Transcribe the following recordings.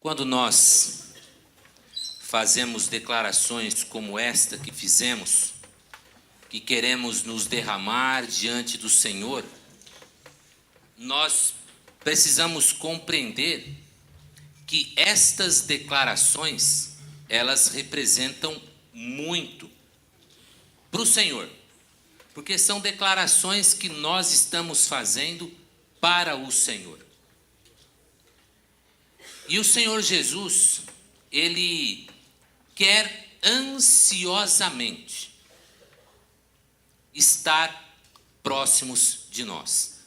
Quando nós fazemos declarações como esta que fizemos, que queremos nos derramar diante do Senhor, nós precisamos compreender que estas declarações, elas representam muito para o Senhor, porque são declarações que nós estamos fazendo para o Senhor. E o Senhor Jesus, Ele quer ansiosamente estar próximos de nós.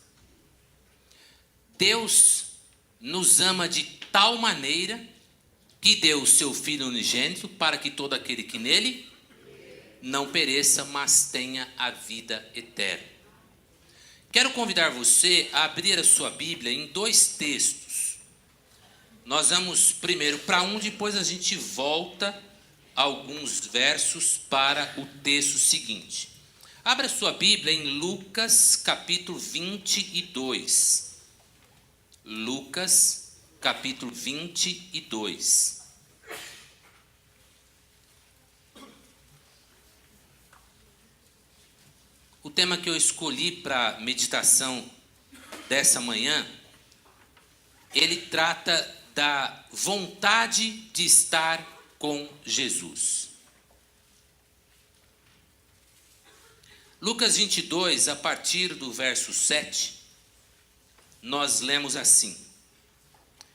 Deus nos ama de tal maneira que deu o seu Filho unigênito para que todo aquele que nele não pereça, mas tenha a vida eterna. Quero convidar você a abrir a sua Bíblia em dois textos. Nós vamos primeiro para um, depois a gente volta alguns versos para o texto seguinte. Abra a sua Bíblia em Lucas capítulo 22. Lucas capítulo 22. O tema que eu escolhi para a meditação dessa manhã, ele trata da vontade de estar com Jesus. Lucas 22, a partir do verso 7, nós lemos assim: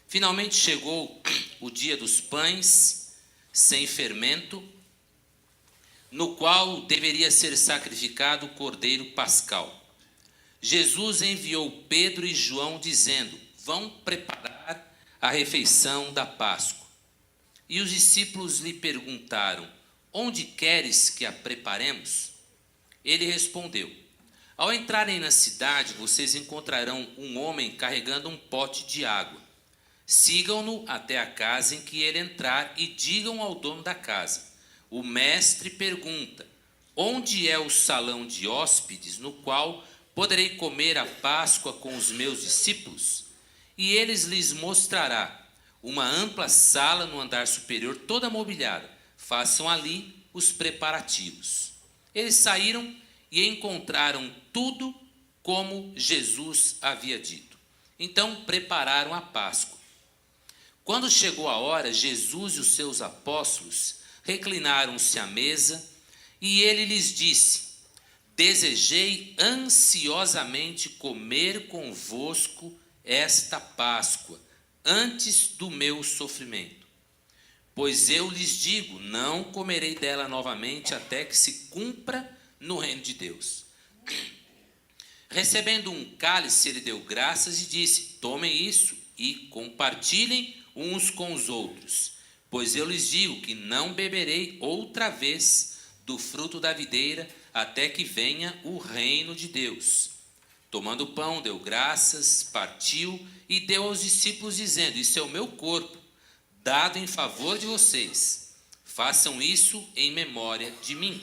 Finalmente chegou o dia dos pães sem fermento, no qual deveria ser sacrificado o cordeiro pascal. Jesus enviou Pedro e João dizendo: Vão preparar a refeição da Páscoa. E os discípulos lhe perguntaram: Onde queres que a preparemos? Ele respondeu: Ao entrarem na cidade, vocês encontrarão um homem carregando um pote de água. Sigam-no até a casa em que ele entrar e digam ao dono da casa: O mestre pergunta: Onde é o salão de hóspedes no qual poderei comer a Páscoa com os meus discípulos? E eles lhes mostrará uma ampla sala no andar superior, toda mobiliada. Façam ali os preparativos. Eles saíram e encontraram tudo como Jesus havia dito. Então prepararam a Páscoa. Quando chegou a hora, Jesus e os seus apóstolos reclinaram-se à mesa, e ele lhes disse: Desejei ansiosamente comer convosco esta Páscoa, antes do meu sofrimento. Pois eu lhes digo, não comerei dela novamente, até que se cumpra no reino de Deus. Recebendo um cálice, ele deu graças e disse: Tomem isso e compartilhem uns com os outros. Pois eu lhes digo que não beberei outra vez do fruto da videira, até que venha o reino de Deus. Tomando o pão, deu graças, partiu e deu aos discípulos, dizendo: Isso é o meu corpo, dado em favor de vocês. Façam isso em memória de mim.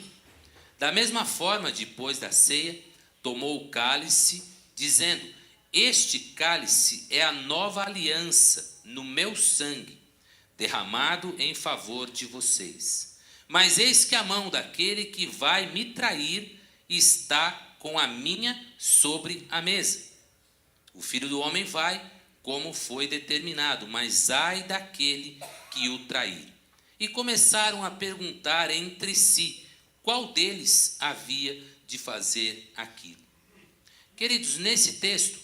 Da mesma forma, depois da ceia, tomou o cálice, dizendo: Este cálice é a nova aliança no meu sangue, derramado em favor de vocês. Mas eis que a mão daquele que vai me trair está com a minha sobre a mesa. O Filho do Homem vai como foi determinado, mas ai daquele que o trair. E começaram a perguntar entre si qual deles havia de fazer aquilo. Queridos, nesse texto,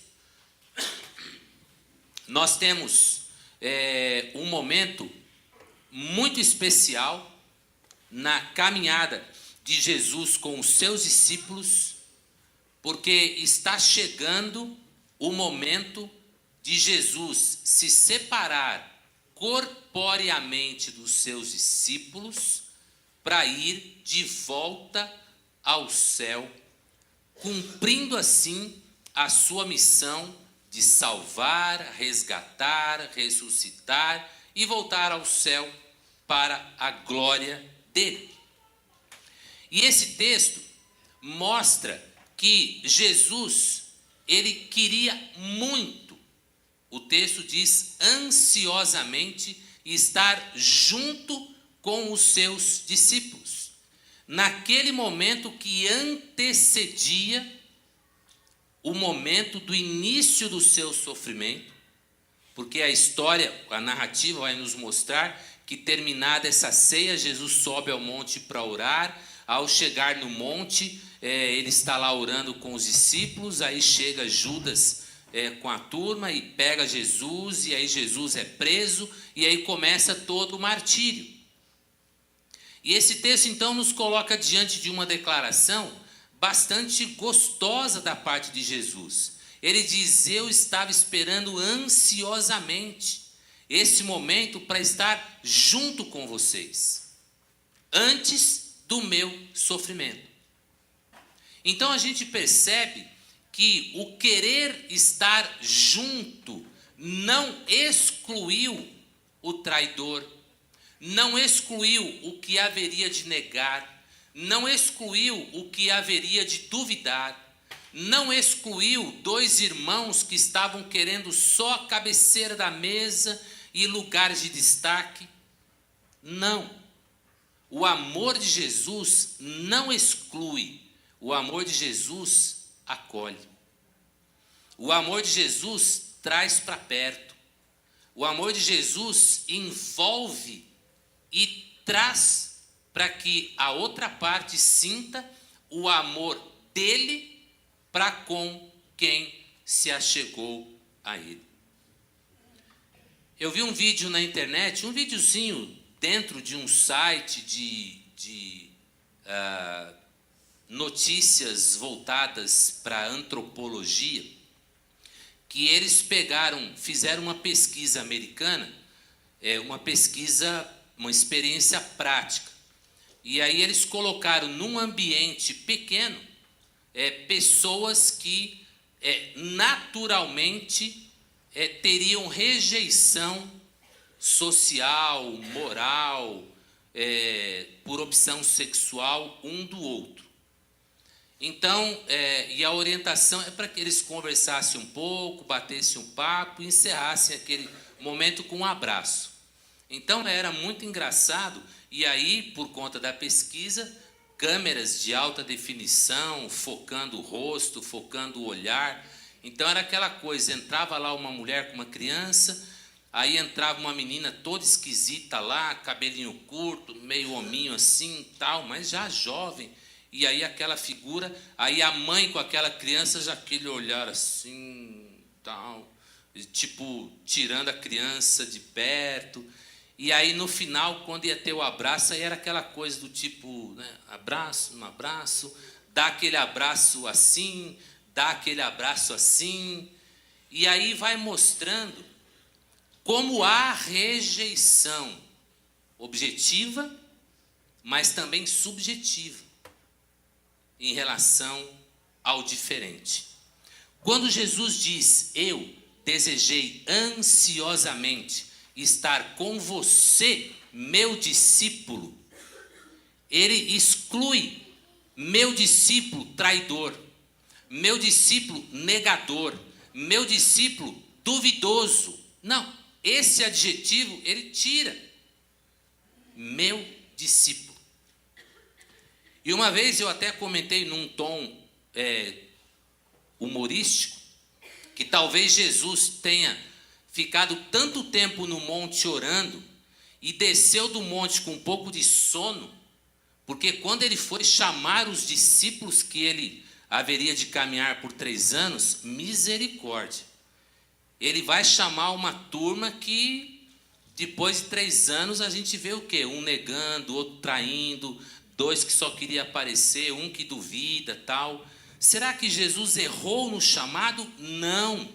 nós temos um momento muito especial na caminhada de Jesus com os seus discípulos, porque está chegando o momento de Jesus se separar corporeamente dos seus discípulos para ir de volta ao céu, cumprindo assim a sua missão de salvar, resgatar, ressuscitar e voltar ao céu para a glória dele. E esse texto mostra que Jesus, ele queria muito, o texto diz ansiosamente, e estar junto com os seus discípulos. Naquele momento que antecedia o momento do início do seu sofrimento, porque a história, a narrativa vai nos mostrar que terminada essa ceia, Jesus sobe ao monte para orar. Ao chegar no monte, ele está lá orando com os discípulos, aí chega Judas com a turma e pega Jesus, e aí Jesus é preso, e aí começa todo o martírio. E esse texto então nos coloca diante de uma declaração bastante gostosa da parte de Jesus. Ele diz: eu estava esperando ansiosamente esse momento para estar junto com vocês, antes do meu sofrimento. Então a gente percebe que o querer estar junto não excluiu o traidor, não excluiu o que haveria de negar, não excluiu o que haveria de duvidar, não excluiu dois irmãos que estavam querendo só a cabeceira da mesa e lugares de destaque. Não. O amor de Jesus não exclui, o amor de Jesus acolhe. O amor de Jesus traz para perto. O amor de Jesus envolve e traz para que a outra parte sinta o amor dele para com quem se achegou a ele. Eu vi um vídeo na internet, um videozinho dentro de um site de notícias voltadas para a antropologia, que eles fizeram uma pesquisa americana, uma experiência prática. E aí eles colocaram num ambiente pequeno pessoas que naturalmente teriam rejeição social, moral, por opção sexual um do outro. Então, e a orientação é para que eles conversassem um pouco, batessem um papo e encerrassem aquele momento com um abraço. Então era muito engraçado, e aí, por conta da pesquisa, câmeras de alta definição, focando o rosto, focando o olhar. Então era aquela coisa, entrava lá uma mulher com uma criança, aí entrava uma menina toda esquisita lá, cabelinho curto, meio hominho assim, tal, mas já jovem. E aí aquela figura, aí a mãe com aquela criança, já aquele olhar assim, tal, tipo tirando a criança de perto. E aí no final, quando ia ter o abraço, aí era aquela coisa do tipo, né, abraço, um abraço, dá aquele abraço assim, dá aquele abraço assim. E aí vai mostrando como há rejeição objetiva, mas também subjetiva em relação ao diferente. Quando Jesus diz: eu desejei ansiosamente estar com você, meu discípulo, ele exclui meu discípulo traidor, meu discípulo negador, meu discípulo duvidoso. Não, esse adjetivo ele tira. Meu discípulo. E uma vez eu até comentei num tom humorístico, que talvez Jesus tenha ficado tanto tempo no monte orando e desceu do monte com um pouco de sono, porque quando ele foi chamar os discípulos que ele haveria de caminhar por 3 anos, misericórdia, ele vai chamar uma turma que depois de 3 anos a gente vê o quê? Um negando, outro traindo, 2 que só queria aparecer, um que duvida, tal. Será que Jesus errou no chamado? Não.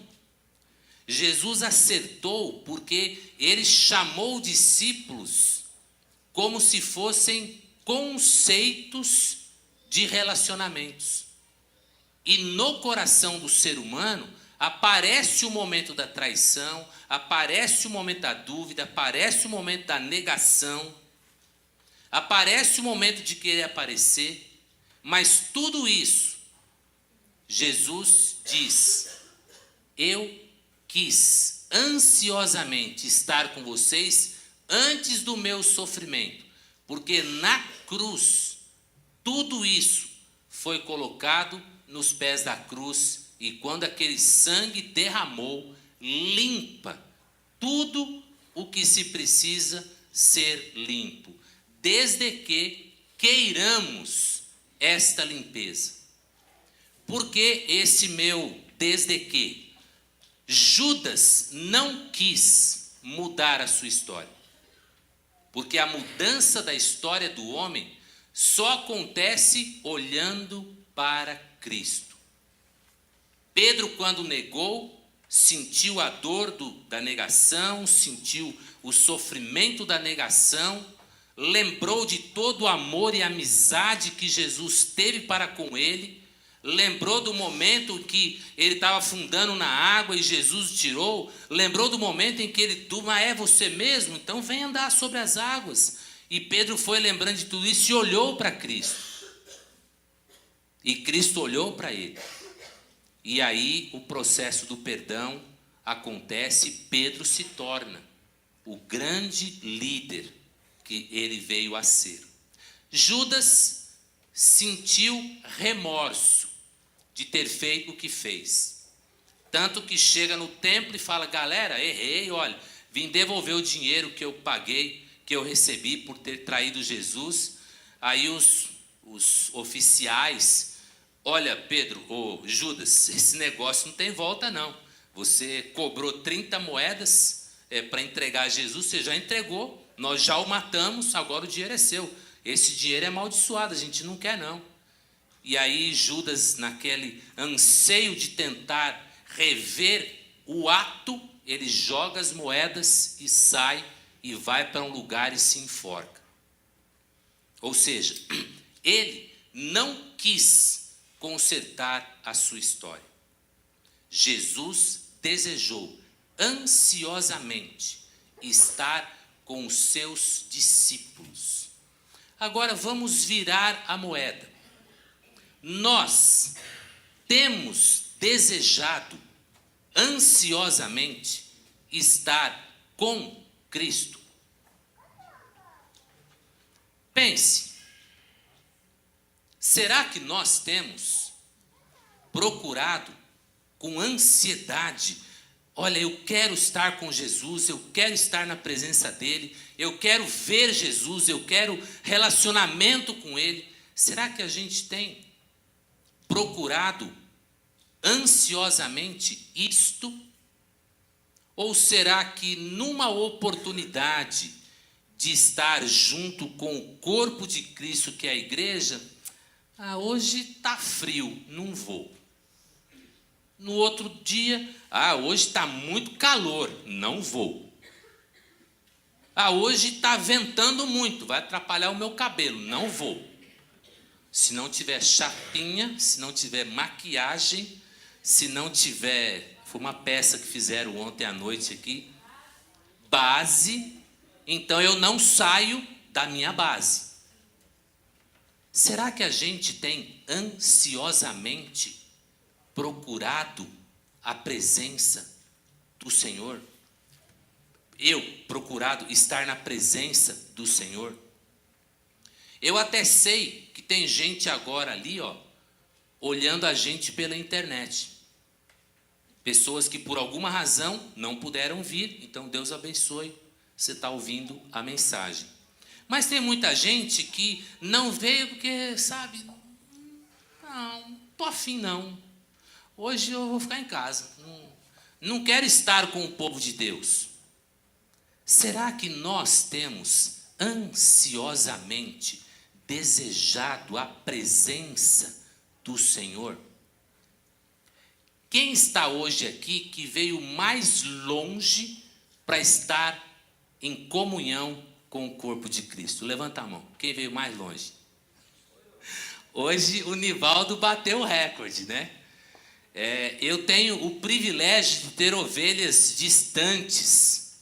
Jesus acertou porque ele chamou discípulos como se fossem conceitos de relacionamentos. E no coração do ser humano aparece o momento da traição, aparece o momento da dúvida, aparece o momento da negação, aparece o momento de querer aparecer, mas tudo isso, Jesus diz: eu quis ansiosamente estar com vocês antes do meu sofrimento, porque na cruz, tudo isso foi colocado nos pés da cruz, e quando aquele sangue derramou, limpa tudo o que se precisa ser limpo, desde que queiramos esta limpeza. Por que esse meu desde que? Judas não quis mudar a sua história, porque a mudança da história do homem só acontece olhando para Cristo. Pedro, quando negou, sentiu a dor da negação, sentiu o sofrimento da negação, lembrou de todo o amor e amizade que Jesus teve para com ele, lembrou do momento que ele estava afundando na água e Jesus o tirou, lembrou do momento em que ele disse, mas é você mesmo? Então vem andar sobre as águas. E Pedro foi lembrando de tudo isso e olhou para Cristo. E Cristo olhou para ele. E aí o processo do perdão acontece, Pedro se torna o grande líder que ele veio a ser. Judas sentiu remorso de ter feito o que fez. Tanto que chega no templo e fala, galera, errei, olha, vim devolver o dinheiro que eu paguei, que eu recebi por ter traído Jesus. Aí os oficiais, olha Pedro, Judas, esse negócio não tem volta não. Você cobrou 30 moedas para entregar a Jesus, você já entregou, nós já o matamos, agora o dinheiro é seu. Esse dinheiro é amaldiçoado, a gente não quer não. E aí Judas, naquele anseio de tentar rever o ato, ele joga as moedas e sai e vai para um lugar e se enforca. Ou seja, ele não quis consertar a sua história. Jesus desejou ansiosamente estar com os seus discípulos. Agora vamos virar a moeda. Nós temos desejado ansiosamente estar com Cristo. Pense, será que nós temos procurado com ansiedade, olha, eu quero estar com Jesus, eu quero estar na presença dele, eu quero ver Jesus, eu quero relacionamento com ele. Será que a gente tem procurado ansiosamente isto? Ou será que numa oportunidade de estar junto com o corpo de Cristo, que é a igreja, hoje está frio, não vou. No outro dia, hoje está muito calor, não vou. Hoje está ventando muito, vai atrapalhar o meu cabelo, não vou. Se não tiver chapinha, se não tiver maquiagem, se não tiver, foi uma peça que fizeram ontem à noite aqui, base, então eu não saio da minha base. Será que a gente tem ansiosamente procurado a presença do Senhor? Eu procurado estar na presença do Senhor? Eu até sei que tem gente agora ali, olhando a gente pela internet. Pessoas que por alguma razão não puderam vir, então Deus abençoe, você está ouvindo a mensagem. Mas tem muita gente que não veio porque, sabe, não estou afim não. Hoje eu vou ficar em casa, não quero estar com o povo de Deus. Será que nós temos ansiosamente desejado a presença do Senhor? Quem está hoje aqui que veio mais longe para estar em comunhão com o corpo de Cristo? Levanta a mão. Quem veio mais longe? Hoje o Nivaldo bateu o recorde, né? Eu tenho o privilégio de ter ovelhas distantes,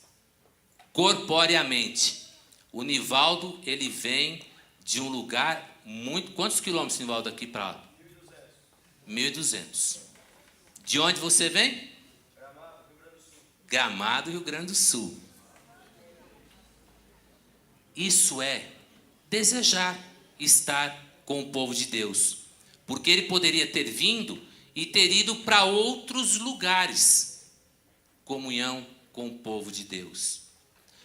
corporeamente. O Nivaldo, ele vem de um lugar muito... Quantos quilômetros, Nivaldo, aqui para lá? 1.200. De onde você vem? Gramado, Rio Grande do Sul. Isso é desejar estar com o povo de Deus. Porque ele poderia ter vindo e ter ido para outros lugares. Comunhão com o povo de Deus.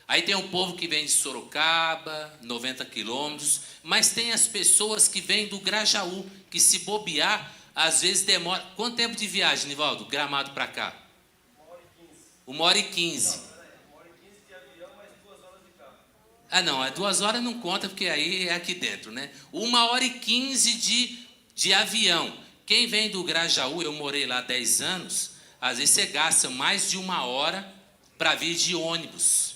Aí tem o povo que vem de Sorocaba, 90 quilômetros, mas tem as pessoas que vêm do Grajaú, que se bobear, às vezes demora. Quanto tempo de viagem, Nivaldo? Gramado para cá? 1h15. 1h15 de avião, mais 2 horas de carro. Ah, não, 2 horas não conta, porque aí é aqui dentro, né? 1h15 de avião. Quem vem do Grajaú, eu morei lá 10 anos, às vezes você gasta mais de 1 hora para vir de ônibus.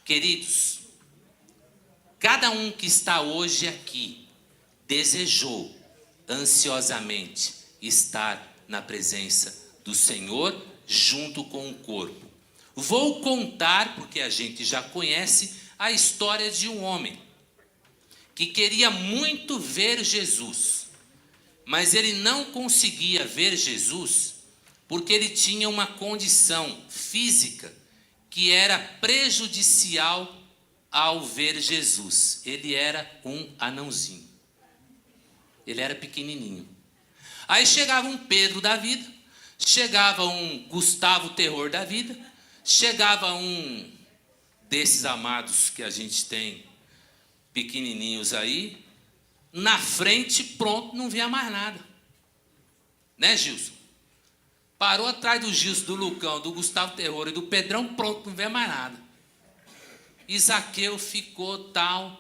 Queridos, cada um que está hoje aqui desejou ansiosamente estar na presença do Senhor junto com o corpo. Vou contar, porque a gente já conhece, a história de um homem que queria muito ver Jesus, mas ele não conseguia ver Jesus porque ele tinha uma condição física que era prejudicial ao ver Jesus. Ele era um anãozinho. Ele era pequenininho. Aí chegava um Pedro da vida, chegava um Gustavo Terror da vida, chegava um desses amados que a gente tem, pequenininhos aí, na frente, pronto, não via mais nada. Né, Gilson? Parou atrás do Gilson, do Lucão, do Gustavo Terror e do Pedrão, pronto, não vê mais nada. Isaqueu ficou tal.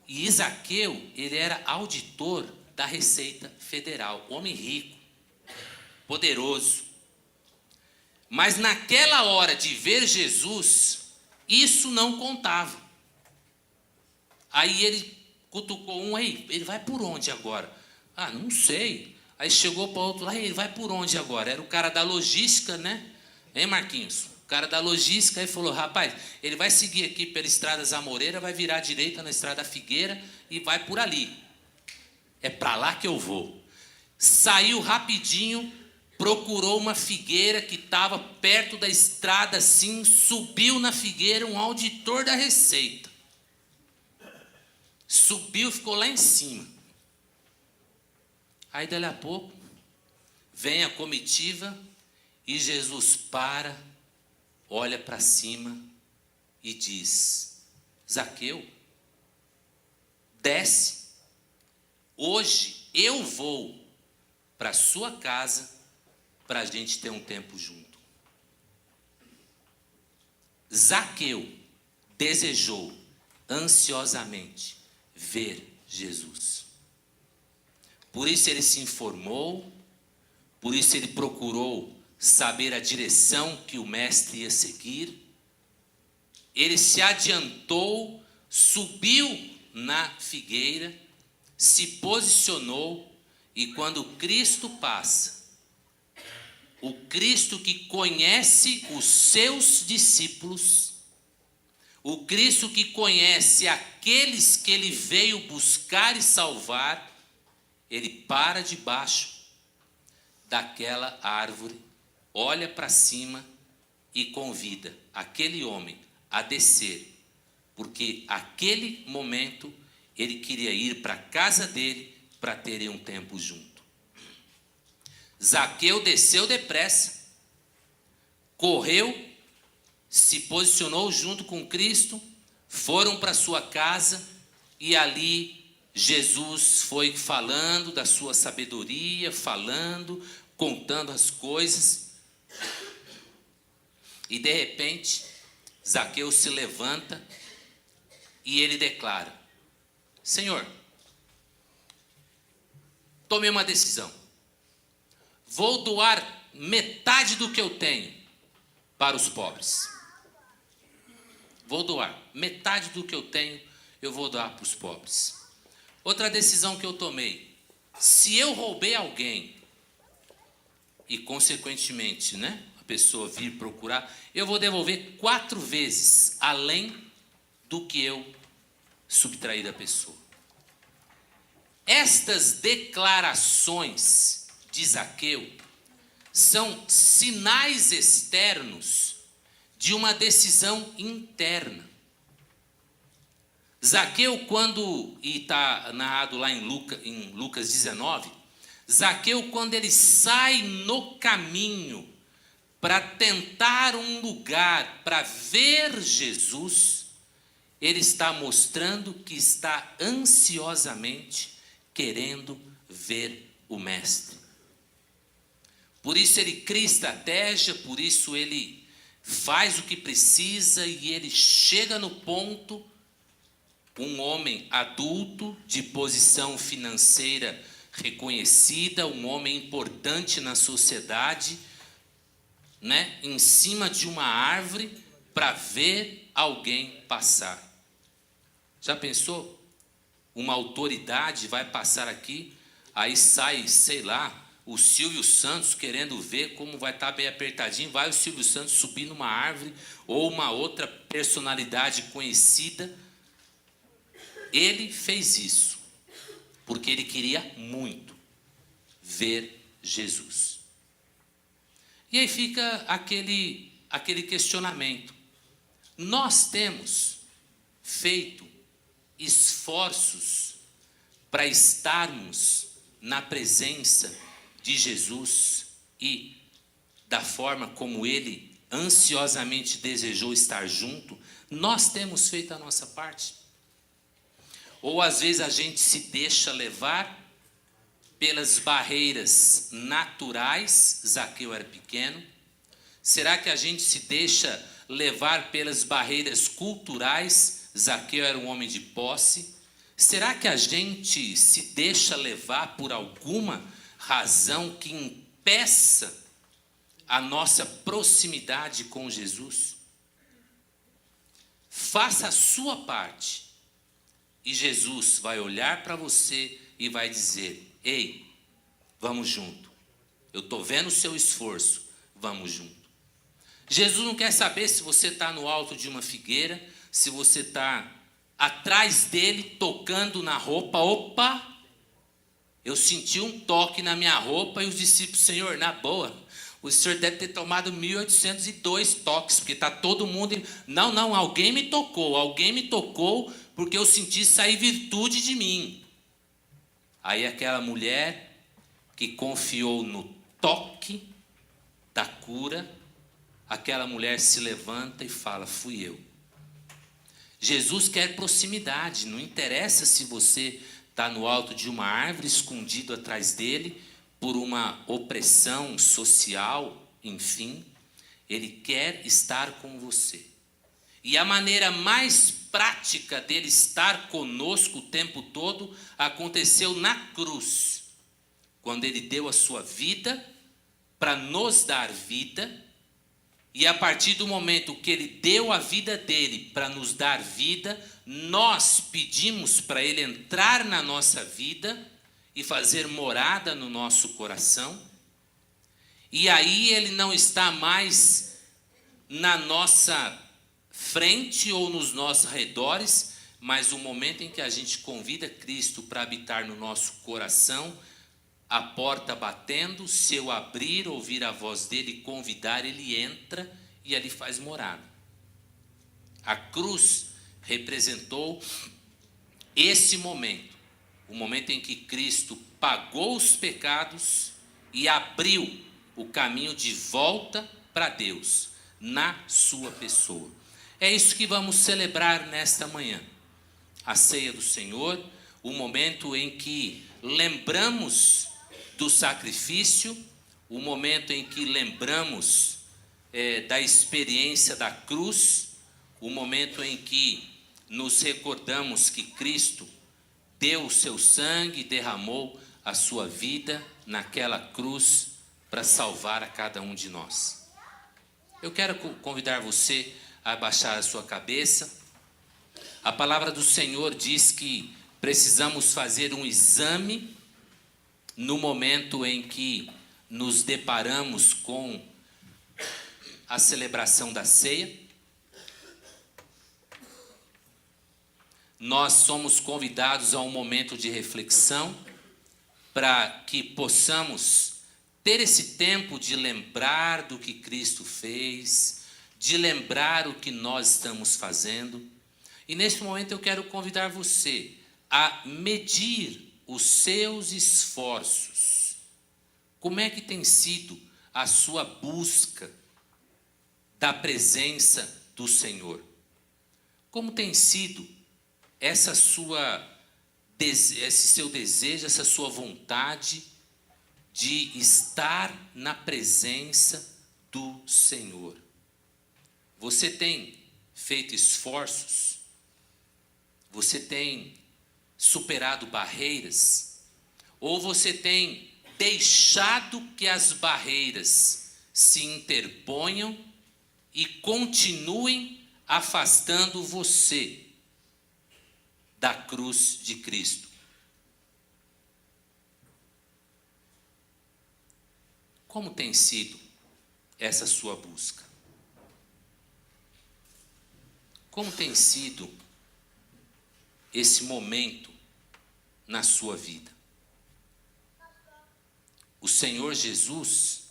E Isaqueu, ele era auditor da Receita Federal. Homem rico, poderoso. Mas naquela hora de ver Jesus, isso não contava. Aí ele cutucou um, aí, ele vai por onde agora? Ah, não sei. Aí chegou para outro lá, ele vai por onde agora? Era o cara da logística, né? Hein, Marquinhos? O cara da logística aí falou, rapaz, ele vai seguir aqui pela Estrada Zamoreira, vai virar à direita na Estrada Figueira e vai por ali. É para lá que eu vou. Saiu rapidinho, procurou uma figueira que estava perto da estrada assim, subiu na figueira um auditor da Receita. Subiu, ficou lá em cima. Aí, dali a pouco, vem a comitiva e Jesus para, olha para cima e diz, Zaqueu, desce, hoje eu vou para a sua casa para a gente ter um tempo junto. Zaqueu desejou ansiosamente ver Jesus. Por isso ele se informou, por isso ele procurou saber a direção que o mestre ia seguir. Ele se adiantou, subiu na figueira, se posicionou, e quando Cristo passa, o Cristo que conhece os seus discípulos, o Cristo que conhece aqueles que ele veio buscar e salvar, ele para debaixo daquela árvore, olha para cima e convida aquele homem a descer, porque aquele momento ele queria ir para a casa dele para terem um tempo junto. Zaqueu desceu depressa, correu, se posicionou junto com Cristo, foram para sua casa e ali Jesus foi falando da sua sabedoria, falando, contando as coisas. E de repente, Zaqueu se levanta e ele declara, Senhor, tomei uma decisão. Vou doar metade do que eu tenho para os pobres. Vou doar metade do que eu tenho, eu vou doar para os pobres. Outra decisão que eu tomei, se eu roubei alguém e consequentemente, né, a pessoa vir procurar, eu vou devolver 4 vezes além do que eu subtraí da pessoa. Estas declarações de Zaqueu são sinais externos de uma decisão interna. Zaqueu, e está narrado lá em Lucas 19, Zaqueu, quando ele sai no caminho para tentar um lugar para ver Jesus, ele está mostrando que está ansiosamente querendo ver o Mestre. Por isso ele cria estratégia, por isso ele faz o que precisa e ele chega no ponto. Um homem adulto, de posição financeira reconhecida, um homem importante na sociedade, em cima de uma árvore para ver alguém passar. Já pensou? Uma autoridade vai passar aqui, aí sai, sei lá, o Silvio Santos querendo ver como vai estar bem apertadinho, vai o Silvio Santos subir numa árvore, ou uma outra personalidade conhecida. Ele fez isso porque ele queria muito ver Jesus. E aí fica aquele questionamento. Nós temos feito esforços para estarmos na presença de Jesus e da forma como ele ansiosamente desejou estar junto? Nós temos feito a nossa parte? Ou às vezes a gente se deixa levar pelas barreiras naturais? Zaqueu era pequeno. Será que a gente se deixa levar pelas barreiras culturais? Zaqueu era um homem de posse. Será que a gente se deixa levar por alguma razão que impeça a nossa proximidade com Jesus? Faça a sua parte. E Jesus vai olhar para você e vai dizer: ei, vamos junto. Eu estou vendo o seu esforço, vamos junto. Jesus não quer saber se você está no alto de uma figueira, se você está atrás dele tocando na roupa. Opa, eu senti um toque na minha roupa e os discípulos: Senhor, na boa, o senhor deve ter tomado 1802 toques, porque está todo mundo... Não, alguém me tocou, porque eu senti sair virtude de mim. Aí aquela mulher que confiou no toque da cura, aquela mulher se levanta e fala: fui eu. Jesus quer proximidade, não interessa se você está no alto de uma árvore, escondido atrás dele, por uma opressão social, enfim, ele quer estar com você. E a maneira mais prática dele estar conosco o tempo todo aconteceu na cruz, quando ele deu a sua vida para nos dar vida. E a partir do momento que ele deu a vida dele para nos dar vida, nós pedimos para ele entrar na nossa vida e fazer morada no nosso coração. E aí ele não está mais na nossa frente ou nos nossos arredores, mas o momento em que a gente convida Cristo para habitar no nosso coração, a porta batendo, se eu abrir, ouvir a voz dele e convidar, ele entra e ali faz morada. A cruz representou esse momento, o momento em que Cristo pagou os pecados e abriu o caminho de volta para Deus, na sua pessoa. É isso que vamos celebrar nesta manhã. A ceia do Senhor, o momento em que lembramos do sacrifício, o momento em que lembramos da experiência da cruz, o momento em que nos recordamos que Cristo deu o seu sangue, derramou a sua vida naquela cruz para salvar a cada um de nós. Eu quero convidar você a abaixar a sua cabeça. A palavra do Senhor diz que precisamos fazer um exame no momento em que nos deparamos com a celebração da ceia. Nós somos convidados a um momento de reflexão para que possamos ter esse tempo de lembrar do que Cristo fez, de lembrar o que nós estamos fazendo. E nesse momento eu quero convidar você a medir os seus esforços. Como é que tem sido a sua busca da presença do Senhor? Como tem sido esse seu desejo, essa sua vontade de estar na presença do Senhor? Você tem feito esforços? Você tem superado barreiras? Ou você tem deixado que as barreiras se interponham e continuem afastando você da cruz de Cristo? Como tem sido essa sua busca? Como tem sido esse momento na sua vida? O Senhor Jesus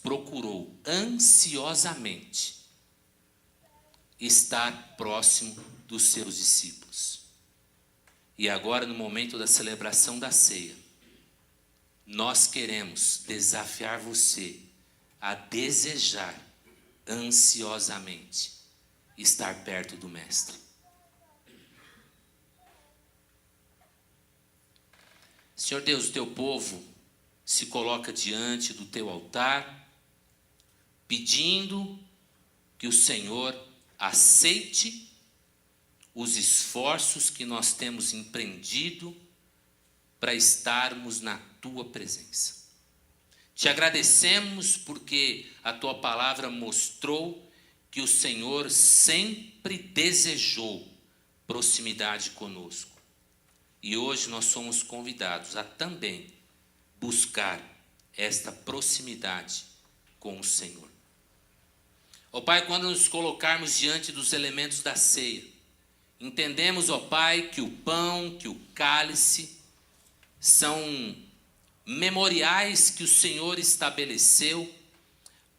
procurou ansiosamente estar próximo dos seus discípulos. E agora, no momento da celebração da ceia, nós queremos desafiar você a desejar ansiosamente estar perto do Mestre. Senhor Deus, o teu povo se coloca diante do teu altar, pedindo que o Senhor aceite os esforços que nós temos empreendido para estarmos na tua presença. Te agradecemos porque a tua palavra mostrou que o Senhor sempre desejou proximidade conosco. E hoje nós somos convidados a também buscar esta proximidade com o Senhor. Ó Pai, quando nos colocarmos diante dos elementos da ceia, entendemos, ó Pai, que o pão, que o cálice são memoriais que o Senhor estabeleceu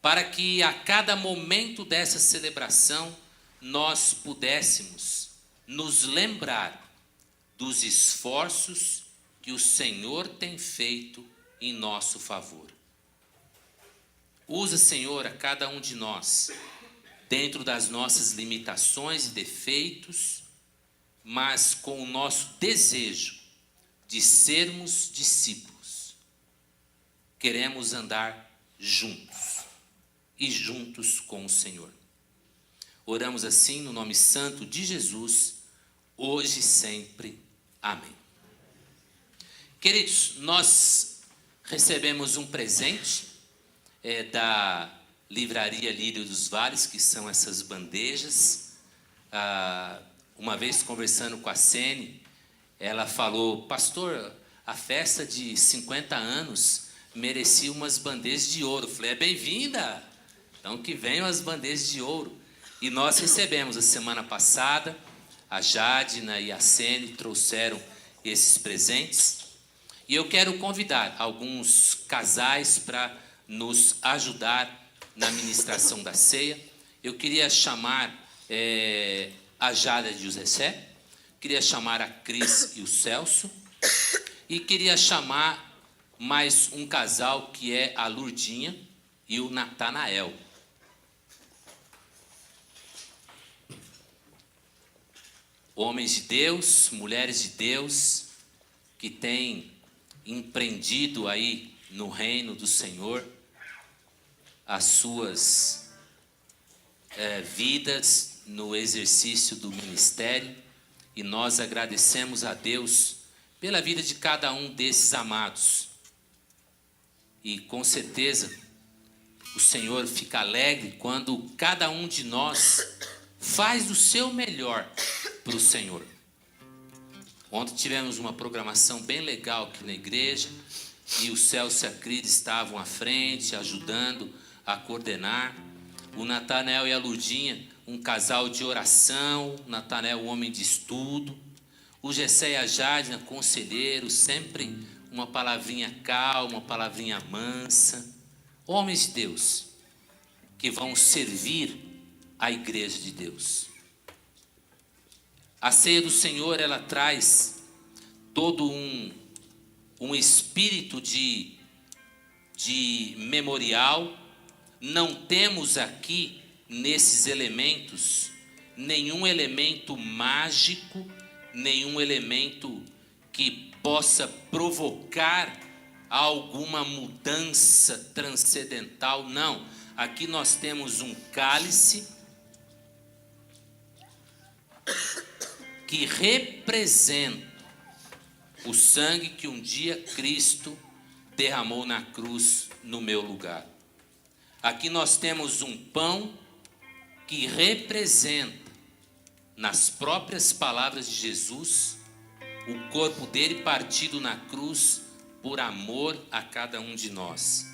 para que a cada momento dessa celebração nós pudéssemos nos lembrar dos esforços que o Senhor tem feito em nosso favor. Usa, Senhor, a cada um de nós, dentro das nossas limitações e defeitos, mas com o nosso desejo de sermos discípulos. Queremos andar juntos e juntos com o Senhor. Oramos assim no nome santo de Jesus, hoje e sempre. Amém. Queridos, nós recebemos um presente da Livraria Lírio dos Vales, que são essas bandejas. Uma vez conversando com a Sene, ela falou: pastor, a festa de 50 anos merecia umas bandejas de ouro. Eu falei: é bem-vinda, então que venham as bandejas de ouro. E nós recebemos a semana passada, a Jadina e a Sene trouxeram esses presentes. E eu quero convidar alguns casais para nos ajudar na ministração da ceia. Eu queria chamar a Jada de José, queria chamar a Cris e o Celso, e queria chamar mais um casal que é a Lurdinha e o Natanael. Homens de Deus, mulheres de Deus, que têm empreendido aí no reino do Senhor as suas vidas no exercício do ministério, e nós agradecemos a Deus pela vida de cada um desses amados. E com certeza o Senhor fica alegre quando cada um de nós faz o seu melhor para o Senhor. Ontem tivemos uma programação bem legal aqui na igreja, e o Celso e a Cris estavam à frente, ajudando a coordenar. O Natanael e a Lurdinha, um casal de oração. O Natanael, um homem de estudo. O Gessé e a Jadina, conselheiros, sempre uma palavrinha calma, uma palavrinha mansa. homens de Deus que vão servir a igreja de Deus. A ceia do Senhor, ela traz todo um espírito de memorial. Não temos aqui, nesses elementos, nenhum elemento mágico, nenhum elemento que possa provocar alguma mudança transcendental. Não, aqui nós temos um cálice que representa o sangue que um dia Cristo derramou na cruz no meu lugar. Aqui nós temos um pão que representa, nas próprias palavras de Jesus, o corpo dele partido na cruz por amor a cada um de nós.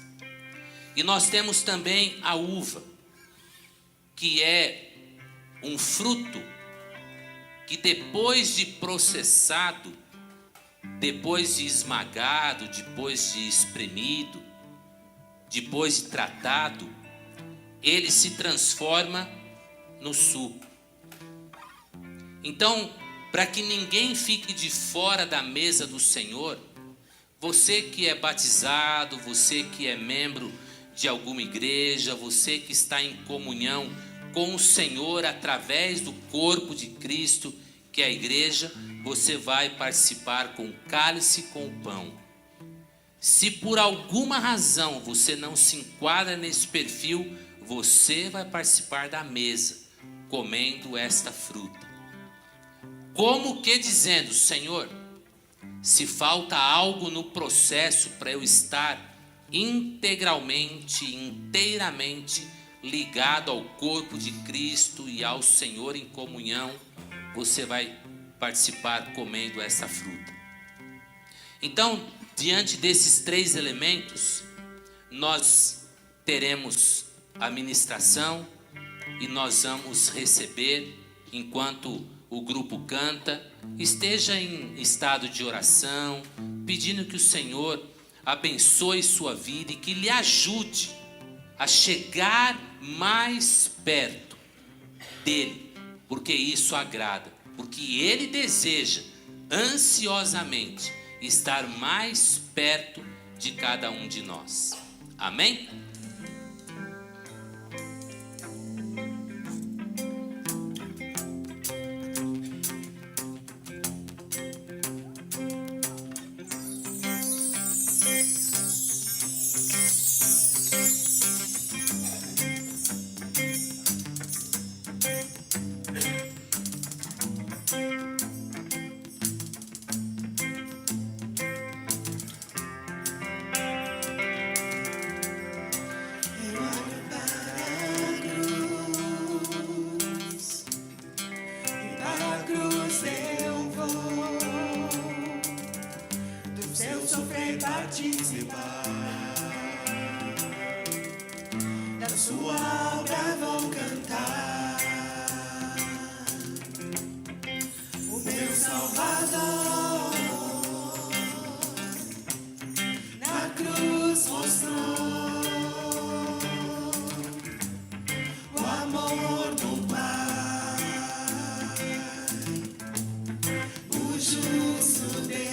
E nós temos também a uva, que é um fruto que depois de processado, depois de esmagado, depois de espremido, depois de tratado, ele se transforma no suco. Então, para que ninguém fique de fora da mesa do Senhor, você que é batizado, você que é membro de alguma igreja, você que está em comunhão com o Senhor através do corpo de Cristo, que é a igreja, você vai participar com o cálice e com o pão. Se por alguma razão você não se enquadra nesse perfil, você vai participar da mesa, comendo esta fruta. Como que dizendo: Senhor, se falta algo no processo para eu estar integralmente, inteiramente ligado ao corpo de Cristo e ao Senhor em comunhão, você vai participar comendo essa fruta. Então, diante desses três elementos, nós teremos a ministração e nós vamos receber, enquanto o grupo canta. Esteja em estado de oração, pedindo que o Senhor abençoe sua vida e que lhe ajude a chegar mais perto dele, porque isso agrada, porque ele deseja ansiosamente estar mais perto de cada um de nós. Amém? Participar da sua obra, vou cantar. O meu Salvador na cruz mostrou o amor do Pai, o justo Deus.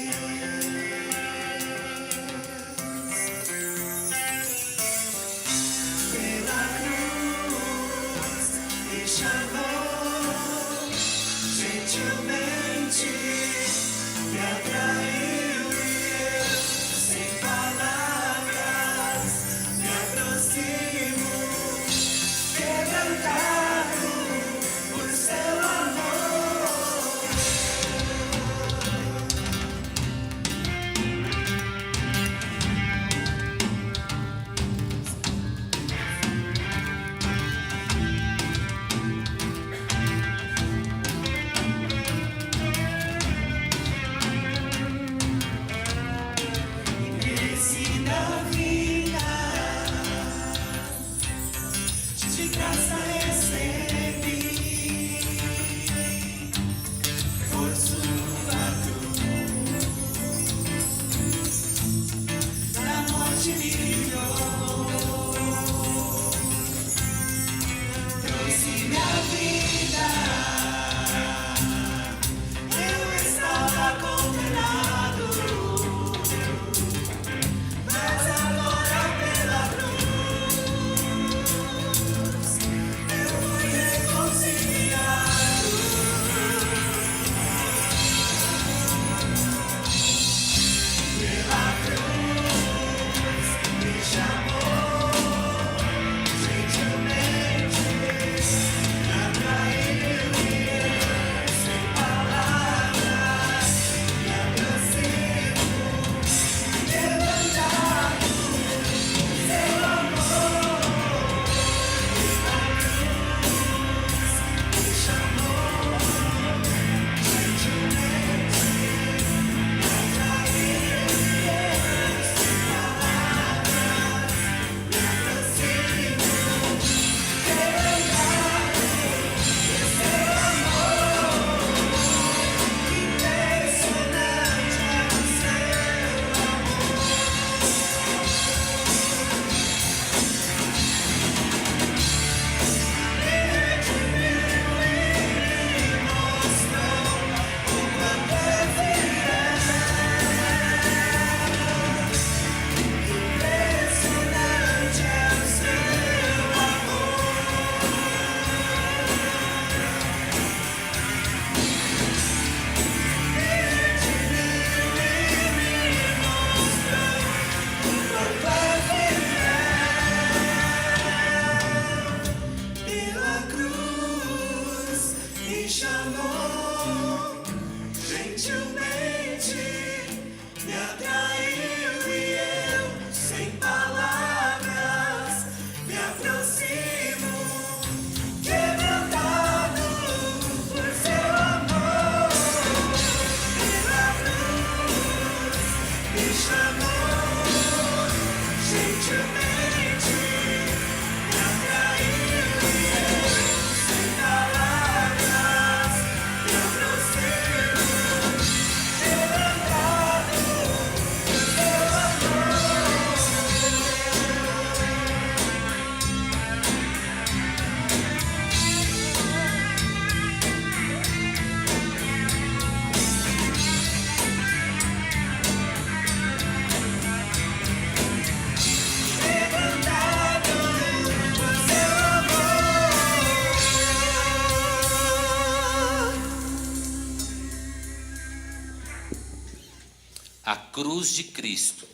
A cruz de Cristo,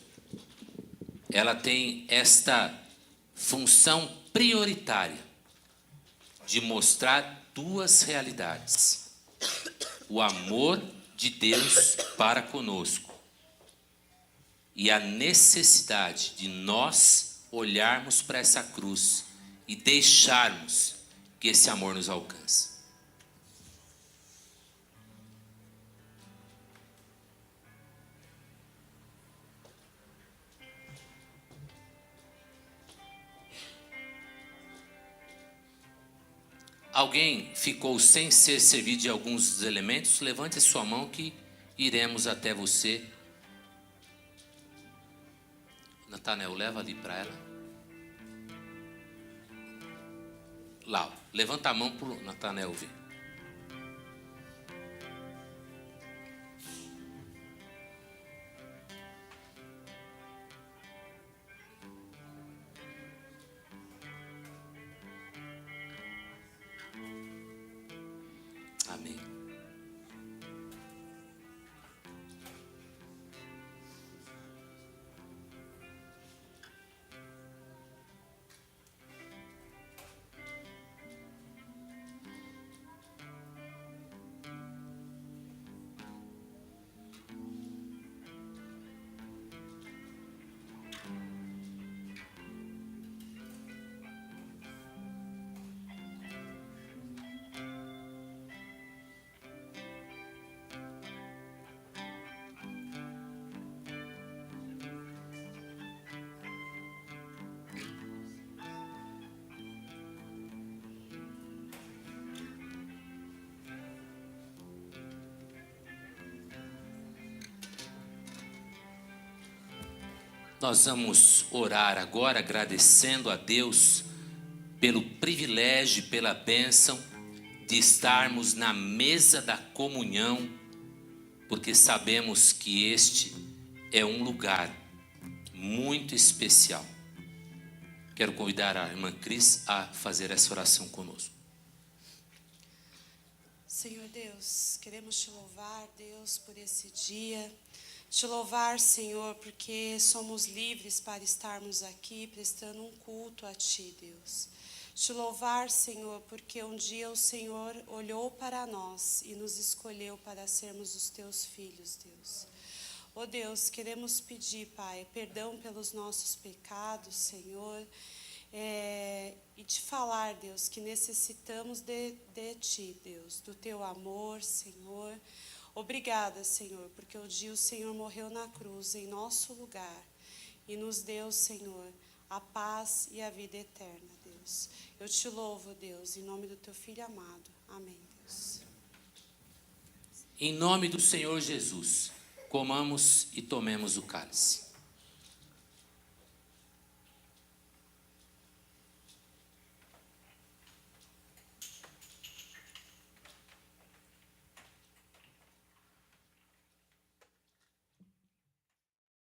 ela tem esta função prioritária de mostrar duas realidades: o amor de Deus para conosco e a necessidade de nós olharmos para essa cruz e deixarmos que esse amor nos alcance. Alguém ficou sem ser servido de alguns dos elementos? Levante a sua mão que iremos até você. Natanel, leva ali para ela. Lá, ó. Levanta a mão para o Natanel ver. Amém. Nós vamos orar agora agradecendo a Deus pelo privilégio, pela bênção de estarmos na mesa da comunhão, porque sabemos que este é um lugar muito especial. Quero convidar a irmã Cris a fazer essa oração conosco. Senhor Deus, queremos te louvar, Deus, por esse dia. Te louvar, Senhor, porque somos livres para estarmos aqui prestando um culto a Ti, Deus. Te louvar, Senhor, porque um dia o Senhor olhou para nós e nos escolheu para sermos os Teus filhos, Deus. Ó Deus, queremos pedir, Pai, perdão pelos nossos pecados, Senhor, e te falar, Deus, que necessitamos de Ti, Deus, do Teu amor, Senhor. Obrigada, Senhor, porque um dia o Senhor morreu na cruz em nosso lugar e nos deu, Senhor, a paz e a vida eterna, Deus. Eu te louvo, Deus, em nome do Teu Filho amado. Amém, Deus. Em nome do Senhor Jesus, comamos e tomemos o cálice.